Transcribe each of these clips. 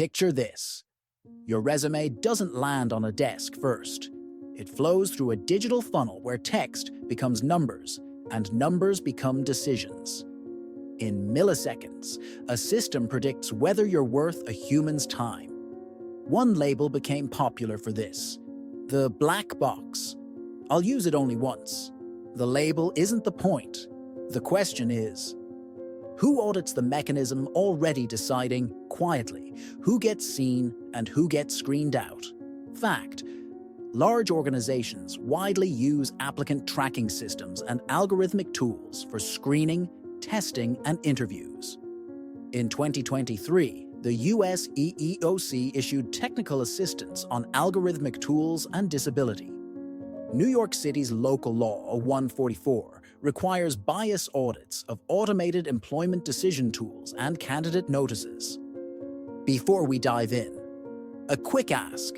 Picture this. Your resume doesn't land on a desk first. It flows through a digital funnel where text becomes numbers and numbers become decisions. In milliseconds, a system predicts whether you're worth a human's time. One label became popular for this: the black box. I'll use it only once. The label isn't the point. The question is, who audits the mechanism already deciding, quietly, who gets seen and who gets screened out? Fact: large organizations widely use applicant tracking systems and algorithmic tools for screening, testing, and interviews. In 2023, the US EEOC issued technical assistance on algorithmic tools and disability. New York City's local law 144 requires bias audits of automated employment decision tools and candidate notices. Before we dive in, a quick ask.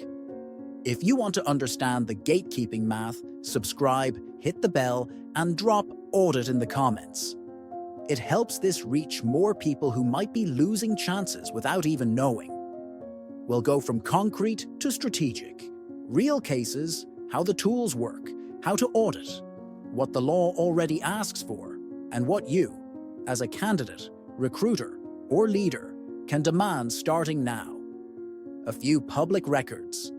If you want to understand the gatekeeping math, subscribe, hit the bell, and drop audit in the comments. It helps this reach more people who might be losing chances without even knowing. We'll go from concrete to strategic. Real cases, how the tools work, how to audit, what the law already asks for, and what you, as a candidate, recruiter, or leader, can demand starting now. A few public records.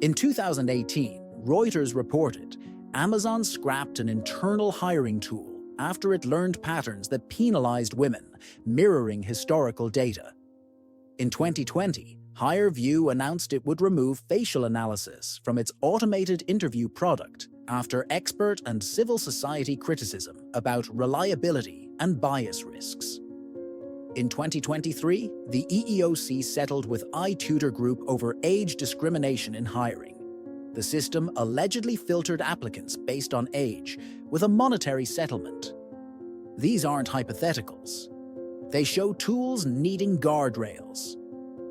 In 2018, Reuters reported Amazon scrapped an internal hiring tool after it learned patterns that penalized women, mirroring historical data. In 2020, HireVue announced it would remove facial analysis from its automated interview product after expert and civil society criticism about reliability and bias risks. In 2023, the EEOC settled with iTutor Group over age discrimination in hiring. The system allegedly filtered applicants based on age, with a monetary settlement. These aren't hypotheticals. They show tools needing guardrails.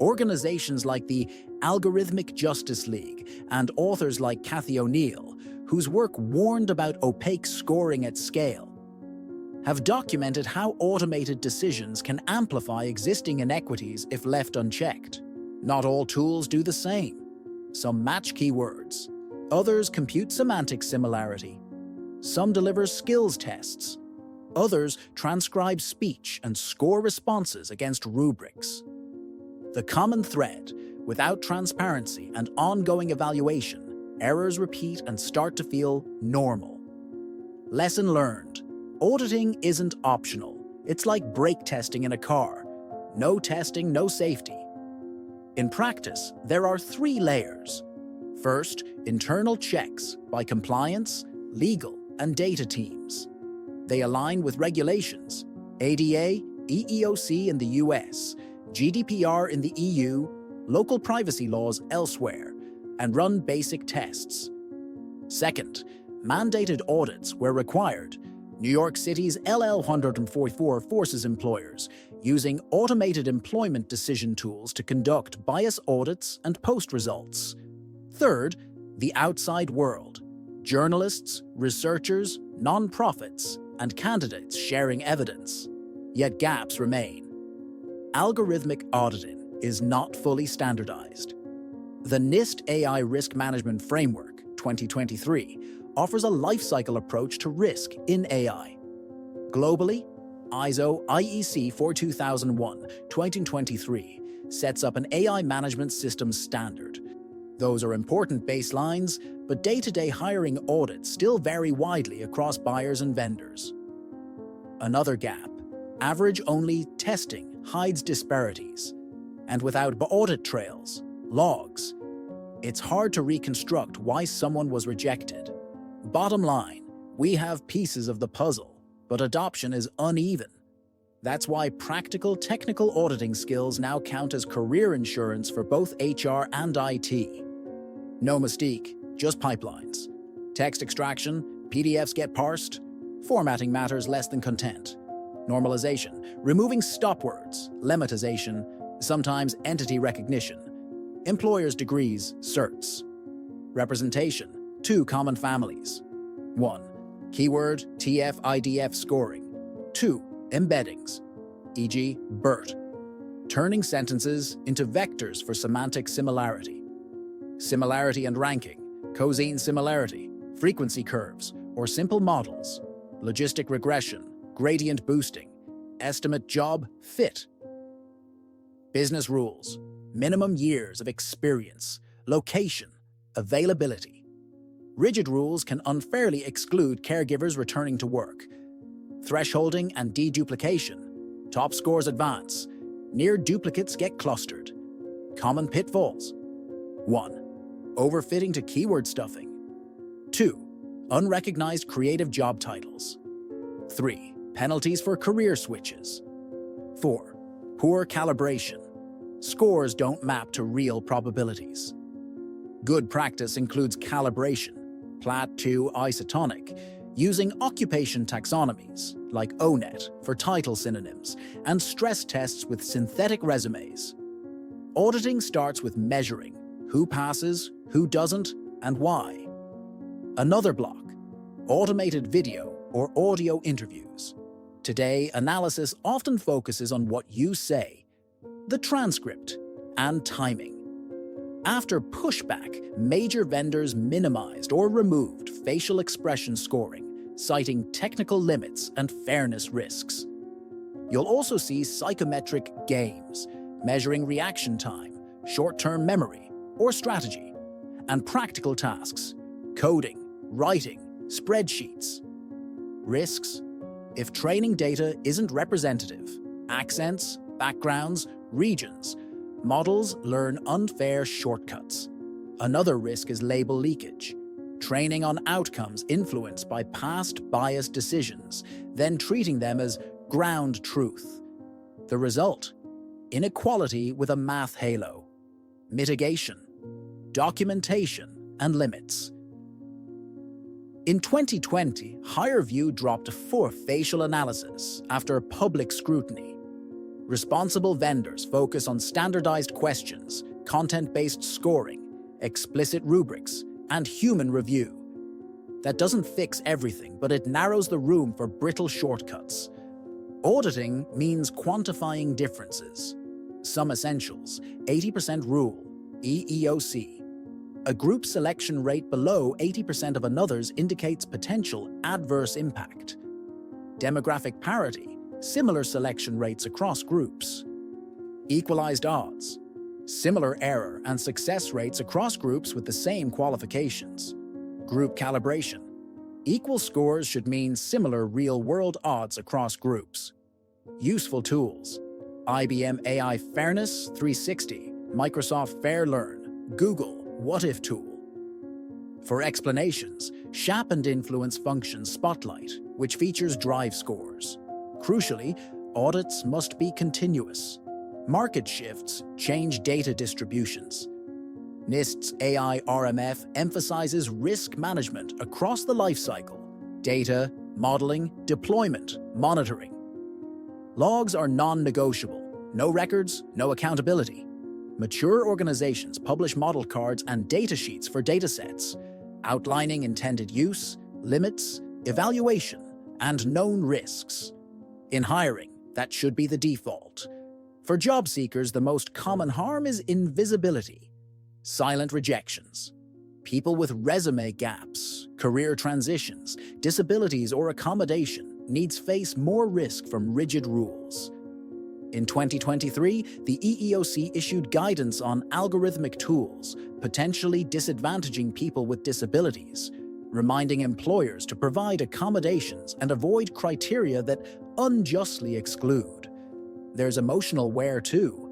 Organizations like the Algorithmic Justice League and authors like Cathy O'Neill, whose work warned about opaque scoring at scale, have documented how automated decisions can amplify existing inequities if left unchecked. Not all tools do the same. Some match keywords. Others compute semantic similarity. Some deliver skills tests. Others transcribe speech and score responses against rubrics. The common thread: without transparency and ongoing evaluation, errors repeat and start to feel normal. Lesson learned: auditing isn't optional. It's like brake testing in a car. No testing, no safety. In practice, there are 3 layers. First, internal checks by compliance, legal, and data teams. They align with regulations: ADA, EEOC in the US, GDPR in the EU, local privacy laws elsewhere, and run basic tests. Second, mandated audits where required. New York City's LL 144 forces employers using automated employment decision tools to conduct bias audits and post results. Third, the outside world: journalists, researchers, nonprofits, and candidates sharing evidence. Yet gaps remain. Algorithmic auditing is not fully standardized. The NIST AI Risk Management Framework 2023 offers a lifecycle approach to risk in AI. Globally, ISO IEC 42001-2023 sets up an AI management systems standard. Those are important baselines, but day-to-day hiring audits still vary widely across buyers and vendors. Another gap: average-only testing hides disparities. And without audit trails, logs, it's hard to reconstruct why someone was rejected. Bottom line, we have pieces of the puzzle, but adoption is uneven. That's why practical technical auditing skills now count as career insurance for both HR and IT. No mystique, just pipelines. Text extraction, PDFs get parsed. Formatting matters less than content. Normalization, removing stop words, lemmatization, sometimes entity recognition. Employers' degrees, certs. Representation, 2 common families. 1. Keyword TF-IDF scoring. 2. Embeddings, e.g. BERT. turning sentences into vectors for semantic similarity. Similarity and ranking, cosine similarity, frequency curves, or simple models, logistic regression, gradient boosting, estimate job fit. Business rules, minimum years of experience, location, availability. Rigid rules can unfairly exclude caregivers returning to work. Thresholding and deduplication. Top scores advance. Near duplicates get clustered. Common pitfalls. 1. Overfitting to keyword stuffing. 2. Unrecognized creative job titles. 3. Penalties for career switches. 4. Poor calibration. Scores don't map to real probabilities. Good practice includes calibration, Plat 2 isotonic, using occupation taxonomies like ONET for title synonyms, and stress tests with synthetic resumes. Auditing starts with measuring who passes, who doesn't, and why. Another block, automated video or audio interviews. Today, analysis often focuses on what you say, the transcript, and timing. After pushback, major vendors minimized or removed facial expression scoring, citing technical limits and fairness risks. You'll also see psychometric games, measuring reaction time, short-term memory, or strategy, and practical tasks, coding, writing, spreadsheets. Risks: if training data isn't representative, accents, backgrounds, regions, models learn unfair shortcuts. Another risk is label leakage, training on outcomes influenced by past biased decisions, then treating them as ground truth. The result: inequality with a math halo. Mitigation, documentation, and limits. In 2020, HireVue dropped for facial analysis after public scrutiny. Responsible vendors focus on standardized questions, content-based scoring, explicit rubrics, and human review. That doesn't fix everything, but it narrows the room for brittle shortcuts. Auditing means quantifying differences. Some essentials: 80% rule, EEOC. A group selection rate below 80% of another's indicates potential adverse impact. Demographic parity, similar selection rates across groups. Equalized odds, similar error and success rates across groups with the same qualifications. Group calibration, equal scores should mean similar real-world odds across groups. Useful tools: IBM AI Fairness 360, Microsoft Fairlearn, Google What If tool. For explanations, SHAP and Influence Function Spotlight, which features drive scores. Crucially, audits must be continuous. Market shifts change data distributions. NIST's AI RMF emphasizes risk management across the lifecycle: data, modeling, deployment, monitoring. Logs are non-negotiable. No records, no accountability. Mature organizations publish model cards and data sheets for datasets, outlining intended use, limits, evaluation, and known risks. In hiring, that should be the default. For job seekers, the most common harm is invisibility. Silent rejections. People with resume gaps, career transitions, disabilities, or accommodation needs face more risk from rigid rules. In 2023, the EEOC issued guidance on algorithmic tools, potentially disadvantaging people with disabilities, reminding employers to provide accommodations and avoid criteria that unjustly exclude. There's emotional wear too.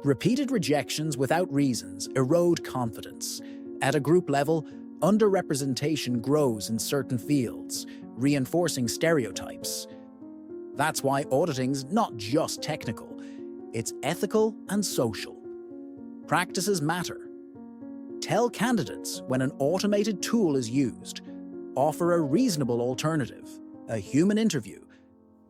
Repeated rejections without reasons erode confidence. At a group level, underrepresentation grows in certain fields, reinforcing stereotypes. That's why auditing's not just technical, it's ethical and social. Practices matter. Tell candidates when an automated tool is used. Offer a reasonable alternative, a human interview.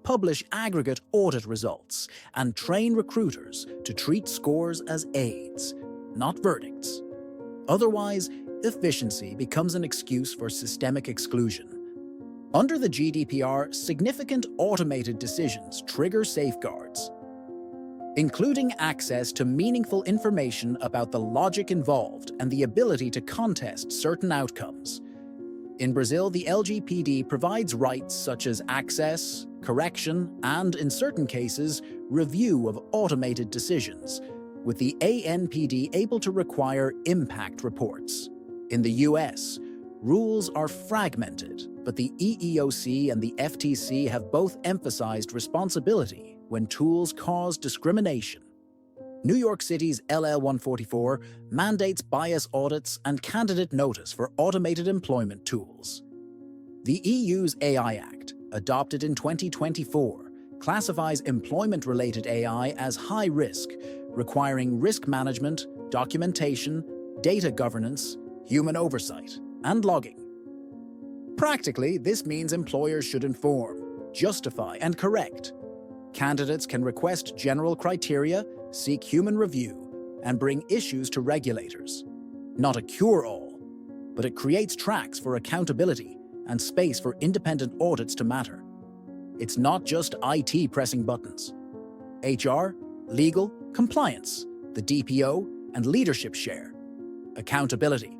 Publish aggregate audit results, and train recruiters to treat scores as aids, not verdicts. Otherwise, efficiency becomes an excuse for systemic exclusion. Under the GDPR, significant automated decisions trigger safeguards. including access to meaningful information about the logic involved and the ability to contest certain outcomes. In Brazil, the LGPD provides rights such as access, correction, and, in certain cases, review of automated decisions, with the ANPD able to require impact reports. In the US, rules are fragmented, but the EEOC and the FTC have both emphasized responsibility when tools cause discrimination. New York City's LL 144 mandates bias audits and candidate notice for automated employment tools. The EU's AI Act, adopted in 2024, classifies employment-related AI as high risk, requiring risk management, documentation, data governance, human oversight, and logging. Practically, this means employers should inform, justify, and correct. Candidates can request general criteria, seek human review, and bring issues to regulators. Not a cure-all, but it creates tracks for accountability and space for independent audits to matter. It's not just IT pressing buttons. HR, legal, compliance, the DPO, and leadership share. Accountability.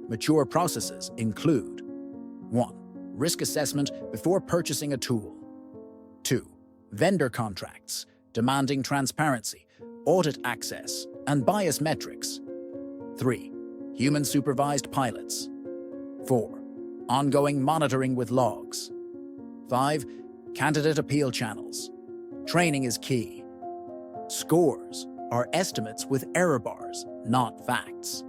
Mature processes include 1. Risk assessment before purchasing a tool. 2. Vendor contracts, demanding transparency, audit access, and bias metrics. 3. Human-supervised pilots. 4. Ongoing monitoring with logs. 5. Candidate appeal channels. Training is key. Scores are estimates with error bars, not facts.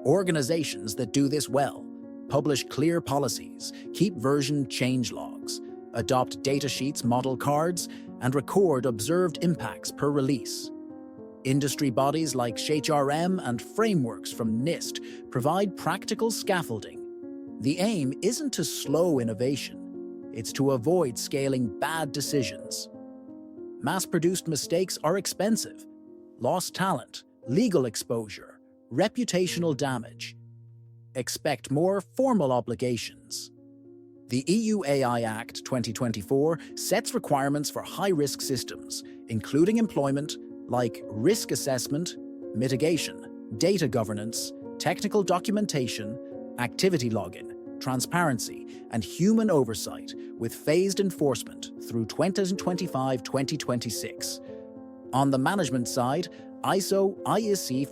Organizations that do this well publish clear policies, keep version change logs, adopt datasheets model cards, and record observed impacts per release. Industry bodies like SHAP and frameworks from NIST provide practical scaffolding. The aim isn't to slow innovation, it's to avoid scaling bad decisions. Mass-produced mistakes are expensive. Lost talent, legal exposure, reputational damage. Expect more formal obligations. The EU AI Act 2024 sets requirements for high-risk systems, including employment, like risk assessment, mitigation, data governance, technical documentation, activity login, transparency, and human oversight, with phased enforcement through 2025-2026. On the management side, ISO IEC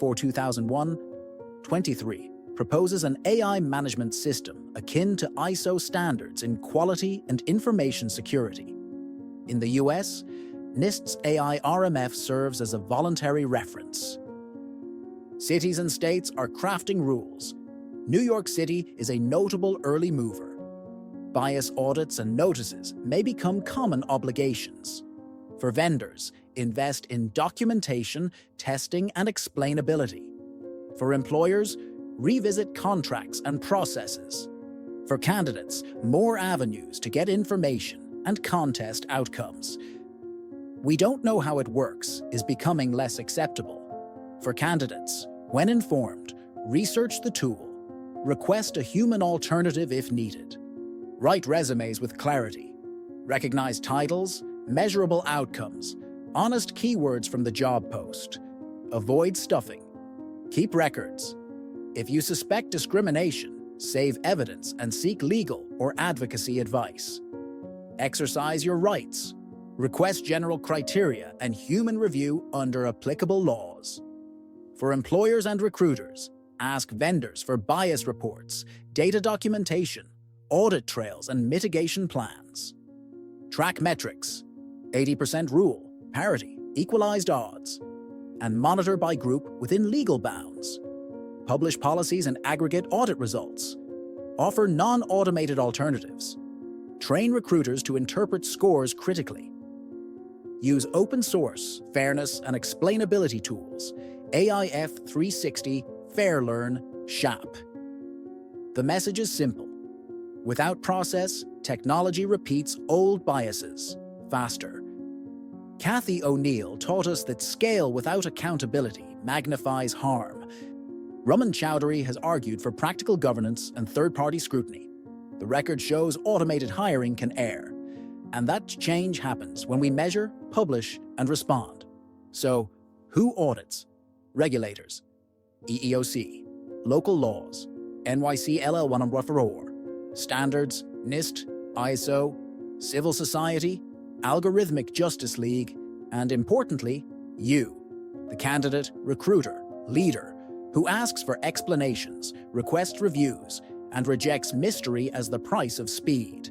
42001-23 proposes an AI management system akin to ISO standards in quality and information security. In the US, NIST's AI RMF serves as a voluntary reference. Cities and states are crafting rules. New York City is a notable early mover. Bias audits and notices may become common obligations. For vendors, invest in documentation, testing, and explainability. For employers, revisit contracts and processes. For candidates, more avenues to get information and contest outcomes. "We don't know how it works" is becoming less acceptable. For candidates, when informed, research the tool. Request a human alternative if needed. Write resumes with clarity. Recognize titles, measurable outcomes, honest keywords from the job post. Avoid stuffing. Keep records. If you suspect discrimination, save evidence and seek legal or advocacy advice. Exercise your rights. Request general criteria and human review under applicable laws. For employers and recruiters, ask vendors for bias reports, data documentation, audit trails, and mitigation plans. Track metrics, 80% rule, parity, equalized odds, and monitor by group within legal bounds. Publish policies and aggregate audit results. Offer non-automated alternatives. Train recruiters to interpret scores critically. Use open source, fairness, and explainability tools, AIF 360, Fairlearn, SHAP. The message is simple. Without process, technology repeats old biases, faster. Kathy O'Neill taught us that scale without accountability magnifies harm. Raman Chowdhury has argued for practical governance and third-party scrutiny. The record shows automated hiring can err. And that change happens when we measure, publish, and respond. So, who audits? Regulators, EEOC, local laws, NYC LL114, standards, NIST, ISO, civil society, Algorithmic Justice League, and importantly, you, the candidate, recruiter, leader, who asks for explanations, requests reviews, and rejects mystery as the price of speed.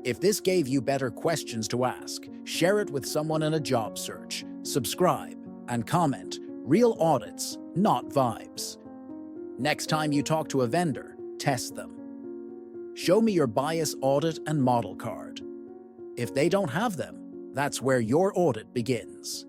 If this gave you better questions to ask, share it with someone in a job search, subscribe, and comment. Real audits, not vibes. Next time you talk to a vendor, test them. Show me your bias audit and model card. If they don't have them, that's where your audit begins.